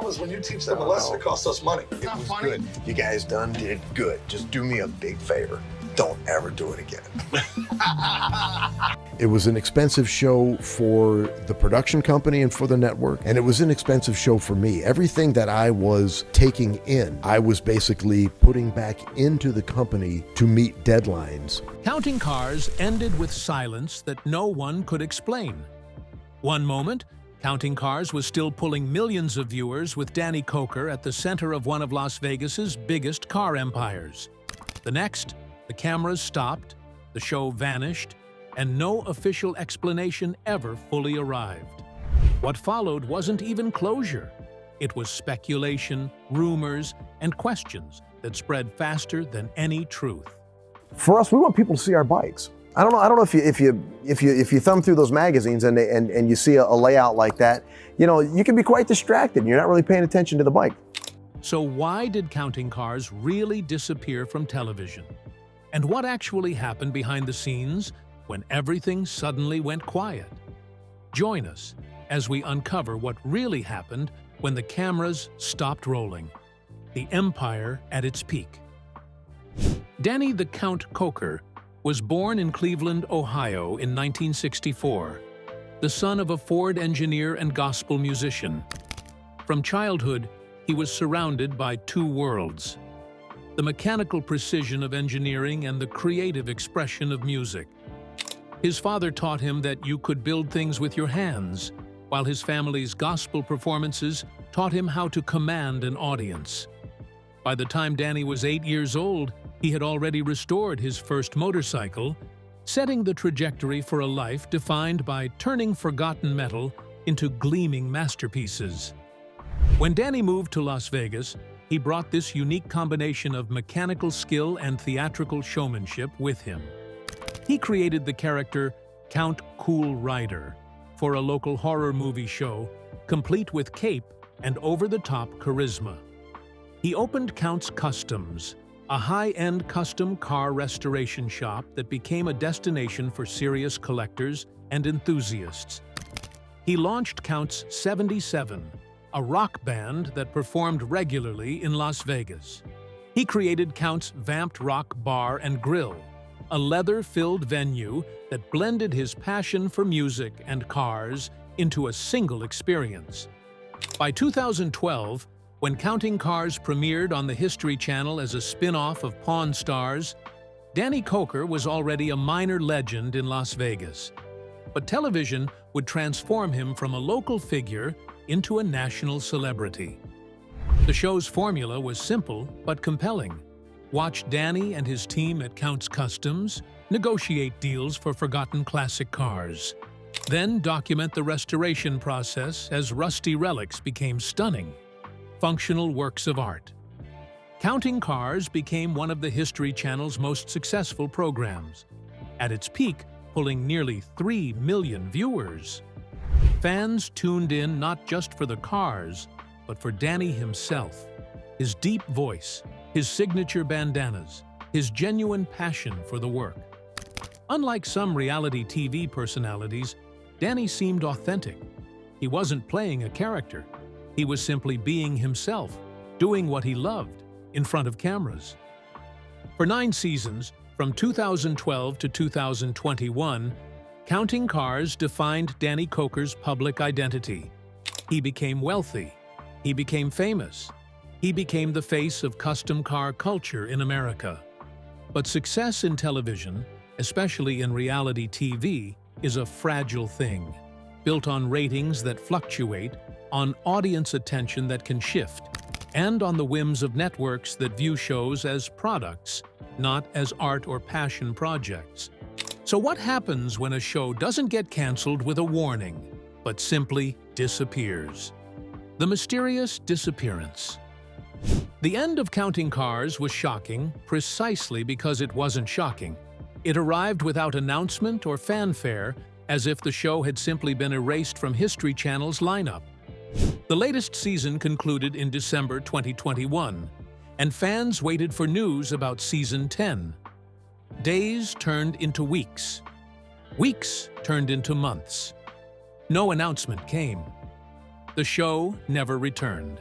is when you teach them a lesson, it costs us money. It was good. You guys did good. Just do me a big favor. Don't ever do it again. It was an expensive show for the production company and for the network, and it was an expensive show for me. Everything that I was taking in, I was basically putting back into the company to meet deadlines. Counting Cars ended with silence that no one could explain. One moment, Counting Cars was still pulling millions of viewers with Danny Koker at the center of one of Las Vegas's biggest car empires. The next, the cameras stopped, the show vanished, and no official explanation ever fully arrived. What followed wasn't even closure. It was speculation, rumors, and questions that spread faster than any truth. For us, we want people to see our bikes. I don't know if you thumb through those magazines and you see a layout like that, you can be quite distracted and you're not really paying attention to the bike. So why did Counting Cars really disappear from television? And what actually happened behind the scenes when everything suddenly went quiet? Join us as we uncover what really happened when the cameras stopped rolling. The empire at its peak. Danny the Count Koker was born in Cleveland, Ohio in 1964, the son of a Ford engineer and gospel musician. From childhood, he was surrounded by two worlds: the mechanical precision of engineering and the creative expression of music. His father taught him that you could build things with your hands, while his family's gospel performances taught him how to command an audience. By the time Danny was 8 years old, he had already restored his first motorcycle, setting the trajectory for a life defined by turning forgotten metal into gleaming masterpieces. When Danny moved to Las Vegas, he brought this unique combination of mechanical skill and theatrical showmanship with him. He created the character Count Cool Rider for a local horror movie show, complete with cape and over-the-top charisma. He opened Count's Customs, a high-end custom car restoration shop that became a destination for serious collectors and enthusiasts. He launched Count's 77, a rock band that performed regularly in Las Vegas. He created Count's Vamped Rock Bar and Grill, a leather-filled venue that blended his passion for music and cars into a single experience. By 2012, when Counting Cars premiered on the History Channel as a spin-off of Pawn Stars, Danny Koker was already a minor legend in Las Vegas. But television would transform him from a local figure into a national celebrity. The show's formula was simple but compelling. Watch Danny and his team at Count's Customs negotiate deals for forgotten classic cars. Then document the restoration process as rusty relics became stunning, functional works of art. Counting Cars became one of the History Channel's most successful programs, at its peak pulling nearly 3 million viewers. Fans tuned in not just for the cars, but for Danny himself, his deep voice, his signature bandanas, his genuine passion for the work. Unlike some reality TV personalities, Danny seemed authentic. He wasn't playing a character. He was simply being himself, doing what he loved, in front of cameras. For 9 seasons, from 2012 to 2021, Counting Cars defined Danny Koker's public identity. He became wealthy. He became famous. He became the face of custom car culture in America. But success in television, especially in reality TV, is a fragile thing, built on ratings that fluctuate, on audience attention that can shift, and on the whims of networks that view shows as products, not as art or passion projects. So what happens when a show doesn't get canceled with a warning, but simply disappears? The mysterious disappearance. The end of Counting Cars was shocking precisely because it wasn't shocking. It arrived without announcement or fanfare, as if the show had simply been erased from History Channel's lineup. The latest season concluded in December 2021, and fans waited for news about Season 10. Days turned into weeks. Weeks turned into months. No announcement came. The show never returned.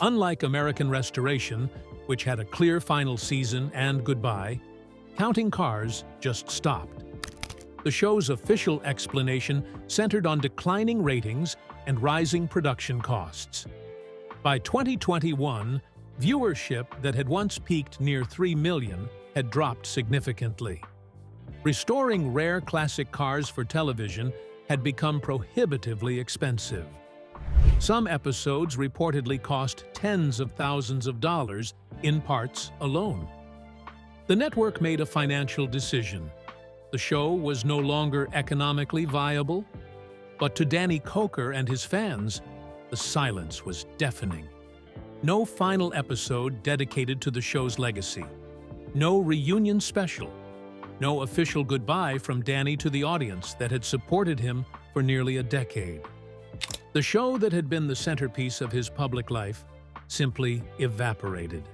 Unlike American Restoration, which had a clear final season and goodbye, Counting Cars just stopped. The show's official explanation centered on declining ratings and rising production costs. By 2021, viewership that had once peaked near 3 million had dropped significantly. Restoring rare classic cars for television had become prohibitively expensive. Some episodes reportedly cost tens of thousands of dollars in parts alone. The network made a financial decision. The show was no longer economically viable, but to Danny Koker and his fans, the silence was deafening. No final episode dedicated to the show's legacy. No reunion special. No official goodbye from Danny to the audience that had supported him for nearly a decade. The show that had been the centerpiece of his public life simply evaporated.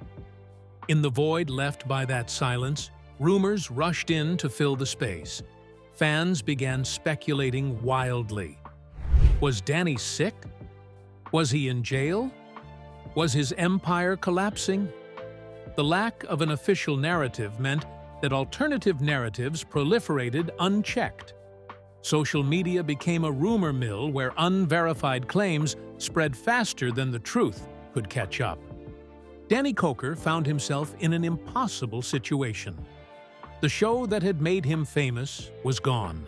In the void left by that silence, rumors rushed in to fill the space. Fans began speculating wildly. Was Danny sick? Was he in jail? Was his empire collapsing? The lack of an official narrative meant that alternative narratives proliferated unchecked. Social media became a rumor mill where unverified claims spread faster than the truth could catch up. Danny Koker found himself in an impossible situation. The show that had made him famous was gone.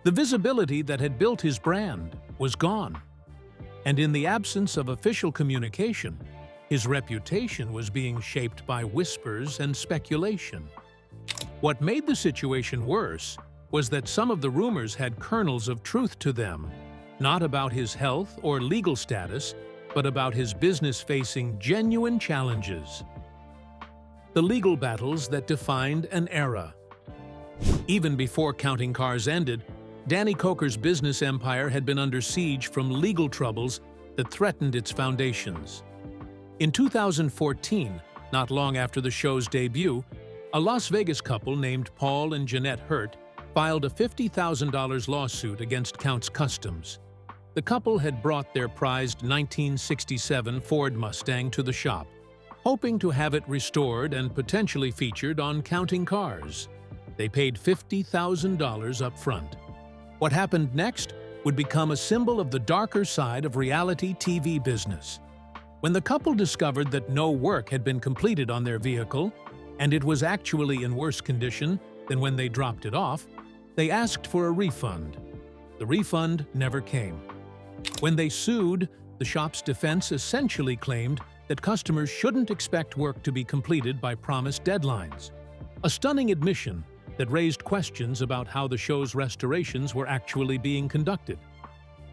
The visibility that had built his brand was gone. And in the absence of official communication, his reputation was being shaped by whispers and speculation. What made the situation worse was that some of the rumors had kernels of truth to them, not about his health or legal status, but about his business facing genuine challenges. The legal battles that defined an era. Even before Counting Cars ended, Danny Koker's business empire had been under siege from legal troubles that threatened its foundations. In 2014, not long after the show's debut, a Las Vegas couple named Paul and Jeanette Hurt filed a $50,000 lawsuit against Counts Customs. The couple had brought their prized 1967 Ford Mustang to the shop, hoping to have it restored and potentially featured on Counting Cars. They paid $50,000 up front. What happened next would become a symbol of the darker side of reality TV business. When the couple discovered that no work had been completed on their vehicle, and it was actually in worse condition than when they dropped it off, they asked for a refund. The refund never came. When they sued, the shop's defense essentially claimed that customers shouldn't expect work to be completed by promised deadlines. A stunning admission that raised questions about how the show's restorations were actually being conducted.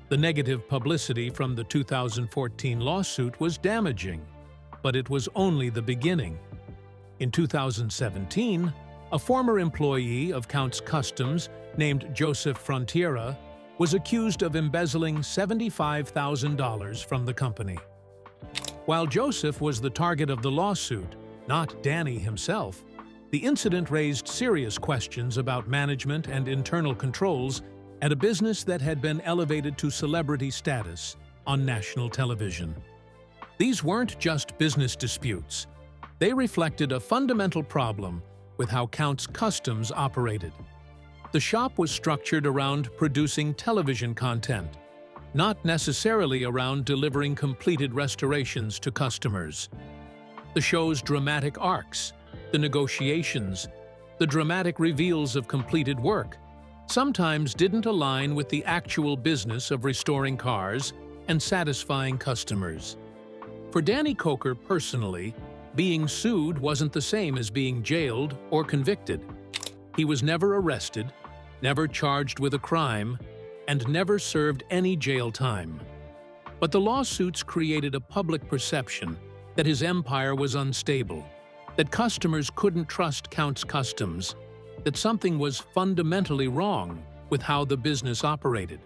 The negative publicity from the 2014 lawsuit was damaging, but it was only the beginning. In 2017, a former employee of Counts Customs named Joseph Frontiera was accused of embezzling $75,000 from the company. While Joseph was the target of the lawsuit, not Danny himself, the incident raised serious questions about management and internal controls at a business that had been elevated to celebrity status on national television. These weren't just business disputes. They reflected a fundamental problem with how Counts Customs operated. The shop was structured around producing television content, not necessarily around delivering completed restorations to customers. The show's dramatic arcs, the negotiations, the dramatic reveals of completed work sometimes didn't align with the actual business of restoring cars and satisfying customers. For Danny Koker personally, being sued wasn't the same as being jailed or convicted. He was never arrested, never charged with a crime, and never served any jail time. But the lawsuits created a public perception that his empire was unstable, that customers couldn't trust Counts Customs, that something was fundamentally wrong with how the business operated.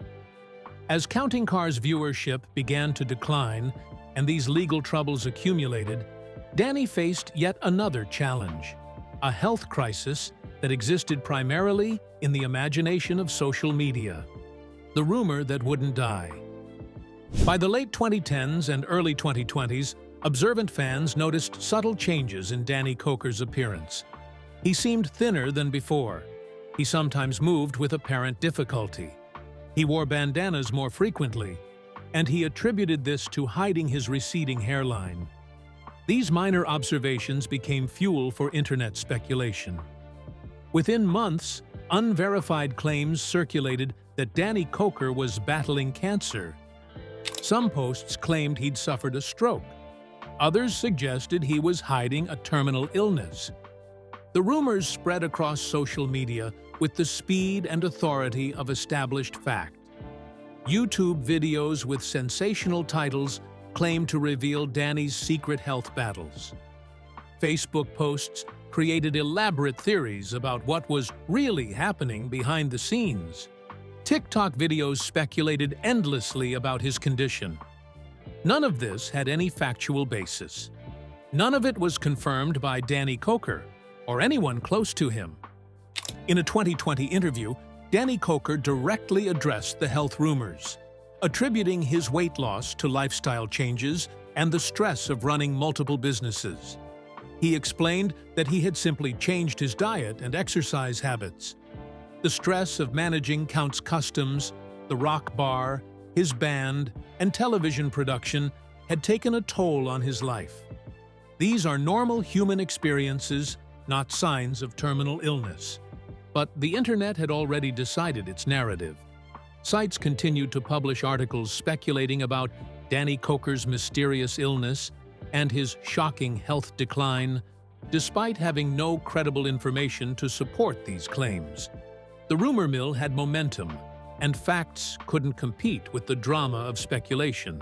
As Counting Cars' viewership began to decline and these legal troubles accumulated, Danny faced yet another challenge, a health crisis that existed primarily in the imagination of social media, the rumor that wouldn't die. By the late 2010s and early 2020s, Observant fans noticed subtle changes in Danny Koker's appearance. He seemed thinner than before. He sometimes moved with apparent difficulty. He wore bandanas more frequently, and he attributed this to hiding his receding hairline. These minor observations became fuel for internet speculation. Within months, unverified claims circulated that Danny Koker was battling cancer. Some posts claimed he'd suffered a stroke. Others suggested he was hiding a terminal illness. The rumors spread across social media with the speed and authority of established fact. YouTube videos with sensational titles claimed to reveal Danny's secret health battles. Facebook posts created elaborate theories about what was really happening behind the scenes. TikTok videos speculated endlessly about his condition. None of this had any factual basis. None of it was confirmed by Danny Koker or anyone close to him. In a 2020 interview, Danny Koker directly addressed the health rumors, attributing his weight loss to lifestyle changes and the stress of running multiple businesses. He explained that he had simply changed his diet and exercise habits. The stress of managing Count's Customs, the Rock Bar, his band, and television production had taken a toll on his life. These are normal human experiences, not signs of terminal illness. But the internet had already decided its narrative. Sites continued to publish articles speculating about Danny Koker's mysterious illness and his shocking health decline, despite having no credible information to support these claims. The rumor mill had momentum, and facts couldn't compete with the drama of speculation.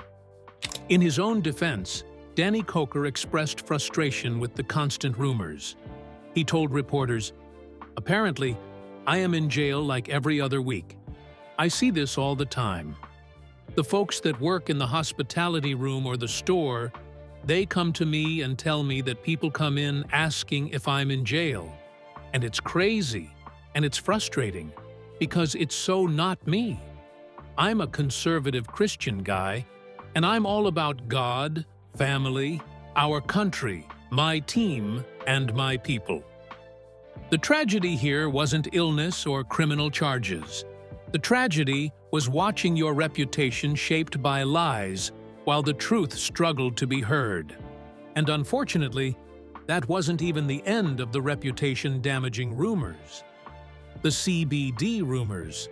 In his own defense, Danny Koker expressed frustration with the constant rumors. He told reporters, "Apparently, I am in jail like every other week. I see this all the time. The folks that work in the hospitality room or the store, they come to me and tell me that people come in asking if I'm in jail. And it's crazy, and it's frustrating, because it's so not me. I'm a conservative Christian guy, and I'm all about God, family, our country, my team, and my people." The tragedy here wasn't illness or criminal charges. The tragedy was watching your reputation shaped by lies while the truth struggled to be heard. And unfortunately, that wasn't even the end of the reputation-damaging rumors. The CBD rumors.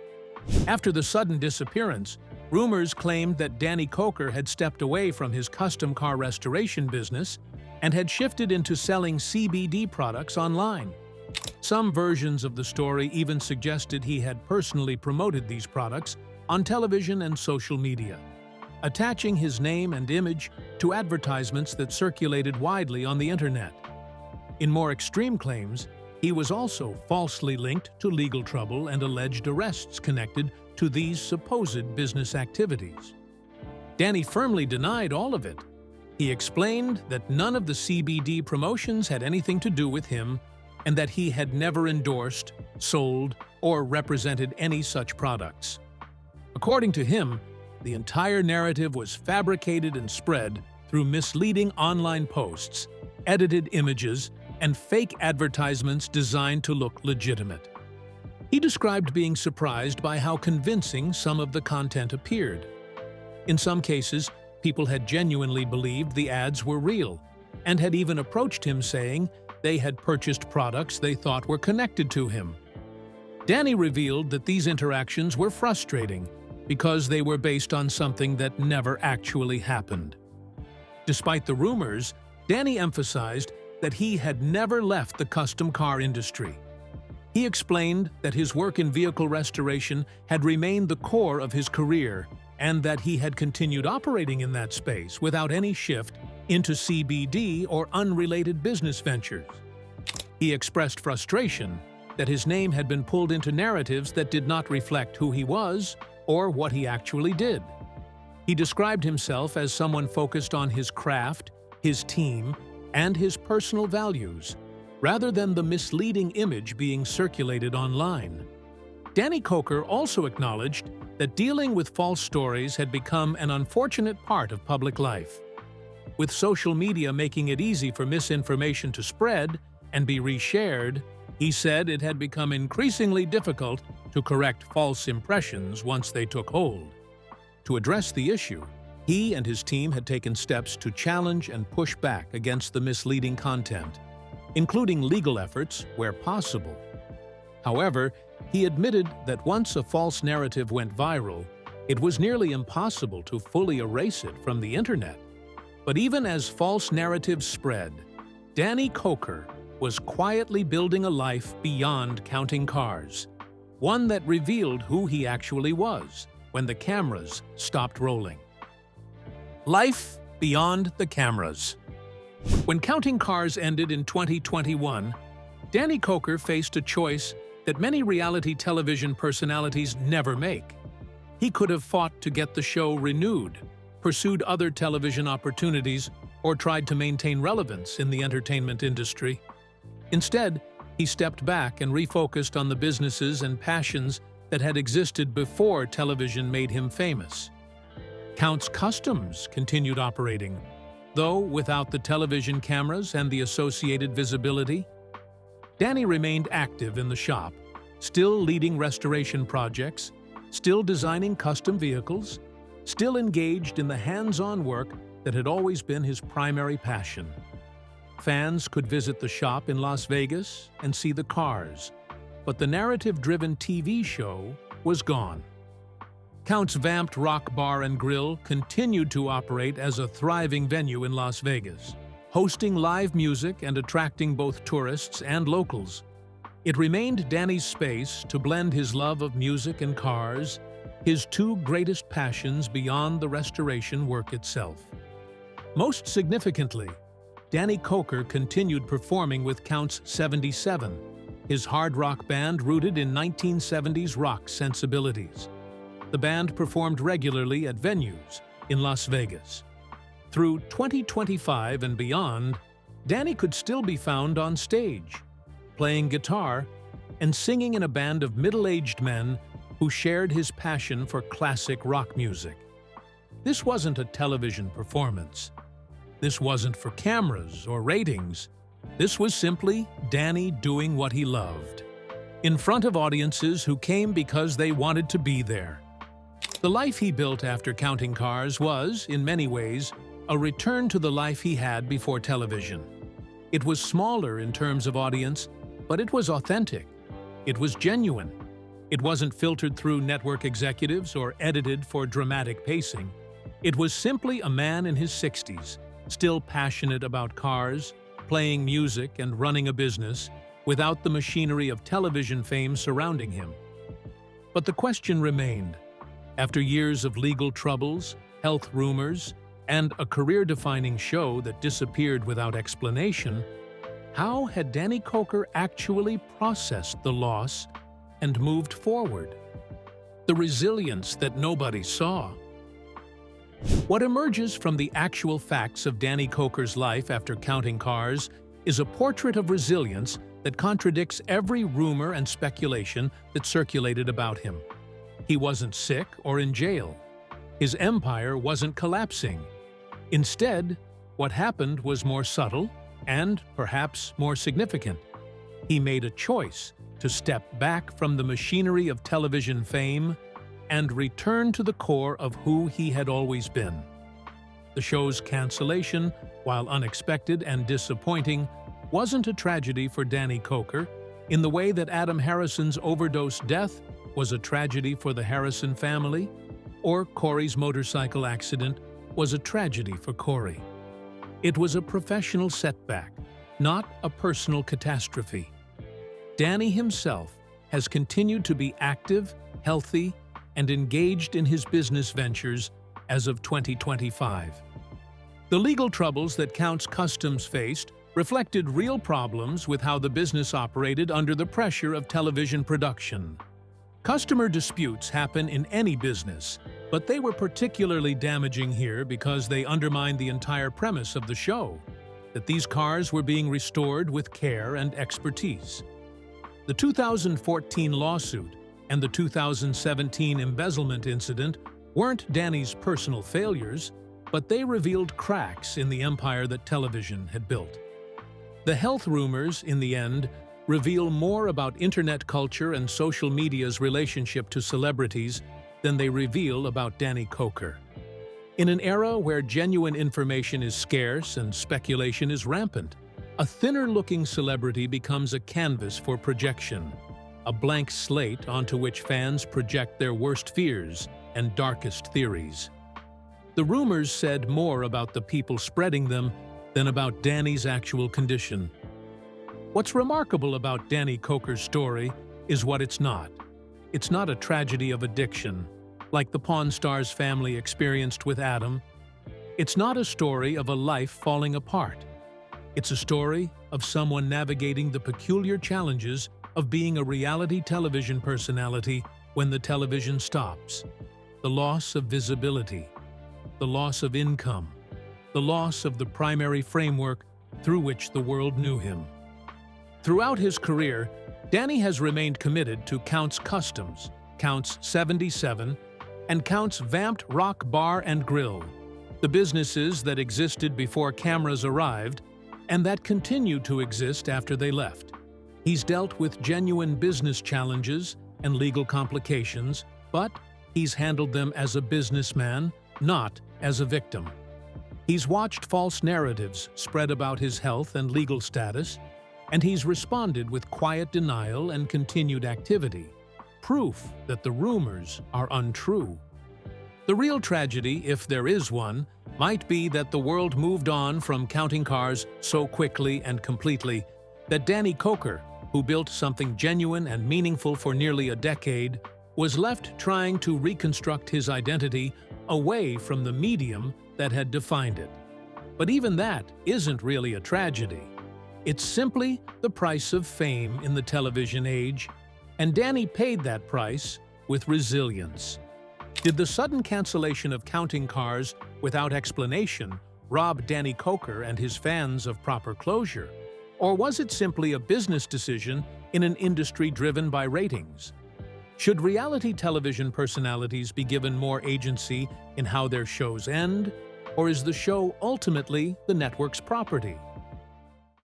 After the sudden disappearance, rumors claimed that Danny Koker had stepped away from his custom car restoration business and had shifted into selling CBD products online. Some versions of the story even suggested he had personally promoted these products on television and social media, attaching his name and image to advertisements that circulated widely on the internet. In more extreme claims, he was also falsely linked to legal trouble and alleged arrests connected to these supposed business activities. Danny firmly denied all of it. He explained that none of the CBD promotions had anything to do with him and that he had never endorsed, sold, or represented any such products. According to him, the entire narrative was fabricated and spread through misleading online posts, edited images, and fake advertisements designed to look legitimate. He described being surprised by how convincing some of the content appeared. In some cases, people had genuinely believed the ads were real, and had even approached him saying they had purchased products they thought were connected to him. Danny revealed that these interactions were frustrating because they were based on something that never actually happened. Despite the rumors, Danny emphasized that he had never left the custom car industry. He explained that his work in vehicle restoration had remained the core of his career and that he had continued operating in that space without any shift into CBD or unrelated business ventures. He expressed frustration that his name had been pulled into narratives that did not reflect who he was or what he actually did. He described himself as someone focused on his craft, his team, and his personal values, rather than the misleading image being circulated online. Danny Koker also acknowledged that dealing with false stories had become an unfortunate part of public life. With social media making it easy for misinformation to spread and be reshared, he said it had become increasingly difficult to correct false impressions once they took hold. To address the issue, he and his team had taken steps to challenge and push back against the misleading content, including legal efforts where possible. However, he admitted that once a false narrative went viral, it was nearly impossible to fully erase it from the internet. But even as false narratives spread, Danny Koker was quietly building a life beyond counting cars, one that revealed who he actually was when the cameras stopped rolling. Life beyond the cameras. When Counting Cars ended in 2021, Danny Koker faced a choice that many reality television personalities never make. He could have fought to get the show renewed, pursued other television opportunities, or tried to maintain relevance in the entertainment industry. Instead, he stepped back and refocused on the businesses and passions that had existed before television made him famous. Count's Customs continued operating, though without the television cameras and the associated visibility. Danny remained active in the shop, still leading restoration projects, still designing custom vehicles, still engaged in the hands-on work that had always been his primary passion. Fans could visit the shop in Las Vegas and see the cars, but the narrative-driven TV show was gone. Count's vamped Rock Bar and Grill continued to operate as a thriving venue in Las Vegas, hosting live music and attracting both tourists and locals. It remained Danny's space to blend his love of music and cars, his two greatest passions beyond the restoration work itself. Most significantly, Danny Koker continued performing with Count's 77, his hard rock band rooted in 1970s rock sensibilities. The band performed regularly at venues in Las Vegas. Through 2025 and beyond, Danny could still be found on stage, playing guitar and singing in a band of middle-aged men who shared his passion for classic rock music. This wasn't a television performance. This wasn't for cameras or ratings. This was simply Danny doing what he loved, in front of audiences who came because they wanted to be there. The life he built after Counting Cars was, in many ways, a return to the life he had before television. It was smaller in terms of audience, but it was authentic. It was genuine. It wasn't filtered through network executives or edited for dramatic pacing. It was simply a man in his 60s, still passionate about cars, playing music and running a business, without the machinery of television fame surrounding him. But the question remained. After years of legal troubles, health rumors, and a career-defining show that disappeared without explanation, how had Danny Koker actually processed the loss and moved forward? The resilience that nobody saw. What emerges from the actual facts of Danny Koker's life after Counting Cars is a portrait of resilience that contradicts every rumor and speculation that circulated about him. He wasn't sick or in jail. His empire wasn't collapsing. Instead, what happened was more subtle and, perhaps, more significant. He made a choice to step back from the machinery of television fame and return to the core of who he had always been. The show's cancellation, while unexpected and disappointing, wasn't a tragedy for Danny Koker in the way that Adam Harrison's overdose death was a tragedy for the Harrison family, or Corey's motorcycle accident was a tragedy for Corey. It was a professional setback, not a personal catastrophe. Danny himself has continued to be active, healthy, and engaged in his business ventures as of 2025. The legal troubles that Count's Customs faced reflected real problems with how the business operated under the pressure of television production. Customer disputes happen in any business, but they were particularly damaging here because they undermined the entire premise of the show, that these cars were being restored with care and expertise. The 2014 lawsuit and the 2017 embezzlement incident weren't Danny's personal failures, but they revealed cracks in the empire that television had built. The health rumors, in the end, reveal more about internet culture and social media's relationship to celebrities than they reveal about Danny Koker. In an era where genuine information is scarce and speculation is rampant, a thinner-looking celebrity becomes a canvas for projection, a blank slate onto which fans project their worst fears and darkest theories. The rumors said more about the people spreading them than about Danny's actual condition. What's remarkable about Danny Koker's story is what it's not. It's not a tragedy of addiction, like the Pawn Stars family experienced with Adam. It's not a story of a life falling apart. It's a story of someone navigating the peculiar challenges of being a reality television personality when the television stops. The loss of visibility, the loss of income, the loss of the primary framework through which the world knew him. Throughout his career, Danny has remained committed to Count's Customs, Count's 77, and Count's Vamped Rock Bar and Grill, the businesses that existed before cameras arrived and that continue to exist after they left. He's dealt with genuine business challenges and legal complications, but he's handled them as a businessman, not as a victim. He's watched false narratives spread about his health and legal status, and he's responded with quiet denial and continued activity, proof that the rumors are untrue. The real tragedy, if there is one, might be that the world moved on from counting cars so quickly and completely that Danny Koker, who built something genuine and meaningful for nearly a decade, was left trying to reconstruct his identity away from the medium that had defined it. But even that isn't really a tragedy. It's simply the price of fame in the television age, and Danny paid that price with resilience. Did the sudden cancellation of counting cars without explanation rob Danny Koker and his fans of proper closure? Or was it simply a business decision in an industry driven by ratings? Should reality television personalities be given more agency in how their shows end? Or is the show ultimately the network's property?